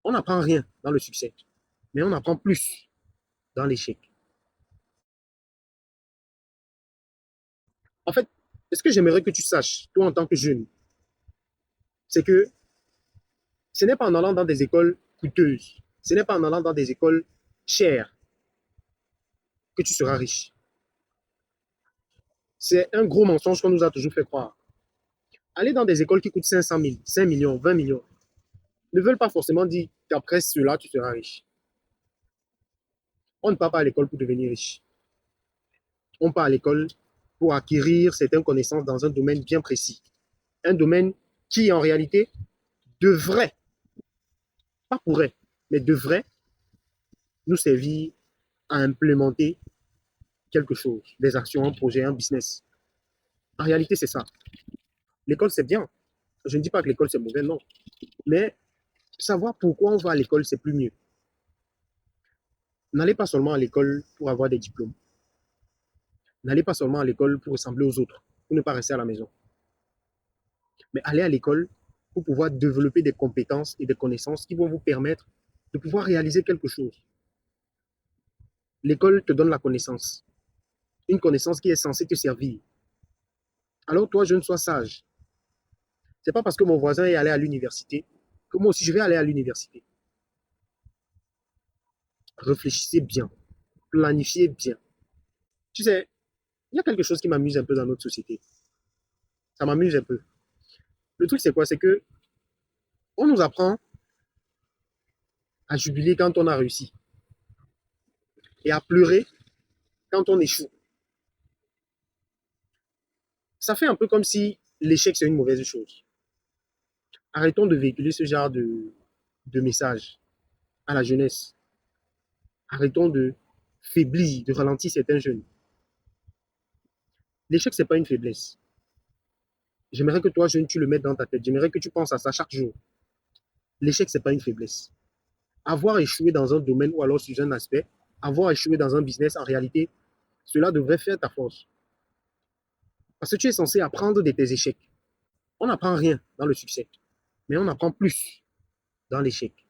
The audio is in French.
On n'apprend rien dans le succès, mais on apprend plus dans l'échec. En fait, ce que j'aimerais que tu saches, toi en tant que jeune, c'est que ce n'est pas en allant dans des écoles coûteuses, ce n'est pas en allant dans des écoles chères que tu seras riche. C'est un gros mensonge qu'on nous a toujours fait croire. Aller dans des écoles qui coûtent 500 000, 5 millions, 20 millions, ne veulent pas forcément dire qu'après cela, tu seras riche. On ne part pas à l'école pour devenir riche. On part à l'école pour acquérir certaines connaissances dans un domaine bien précis. Un domaine qui, en réalité, devrait, pas pourrait, mais devrait nous servir à implémenter quelque chose, des actions, un projet, un business. En réalité, c'est ça. L'école, c'est bien. Je ne dis pas que l'école, c'est mauvais, non. Mais savoir pourquoi on va à l'école, c'est plus mieux. N'allez pas seulement à l'école pour avoir des diplômes. N'allez pas seulement à l'école pour ressembler aux autres, pour ne pas rester à la maison. Mais allez à l'école pour pouvoir développer des compétences et des connaissances qui vont vous permettre de pouvoir réaliser quelque chose. L'école te donne la connaissance. Une connaissance qui est censée te servir. Alors toi, jeune, sois sage. C'est pas parce que mon voisin est allé à l'université que moi aussi je vais aller à l'université. Réfléchissez bien, planifiez bien. Tu sais, il y a quelque chose qui m'amuse un peu dans notre société. Ça m'amuse un peu. Le truc, c'est quoi? C'est que on nous apprend à jubiler quand on a réussi et à pleurer quand on échoue. Ça fait un peu comme si l'échec, c'est une mauvaise chose. Arrêtons de véhiculer ce genre de message à la jeunesse. Arrêtons de faiblir, de ralentir certains jeunes. L'échec, ce n'est pas une faiblesse. J'aimerais que toi, jeune, tu le mettes dans ta tête. J'aimerais que tu penses à ça chaque jour. L'échec, ce n'est pas une faiblesse. Avoir échoué dans un domaine ou alors sur un aspect, avoir échoué dans un business, en réalité, cela devrait faire ta force. Parce que tu es censé apprendre de tes échecs. On n'apprend rien dans le succès, mais on apprend plus dans l'échec.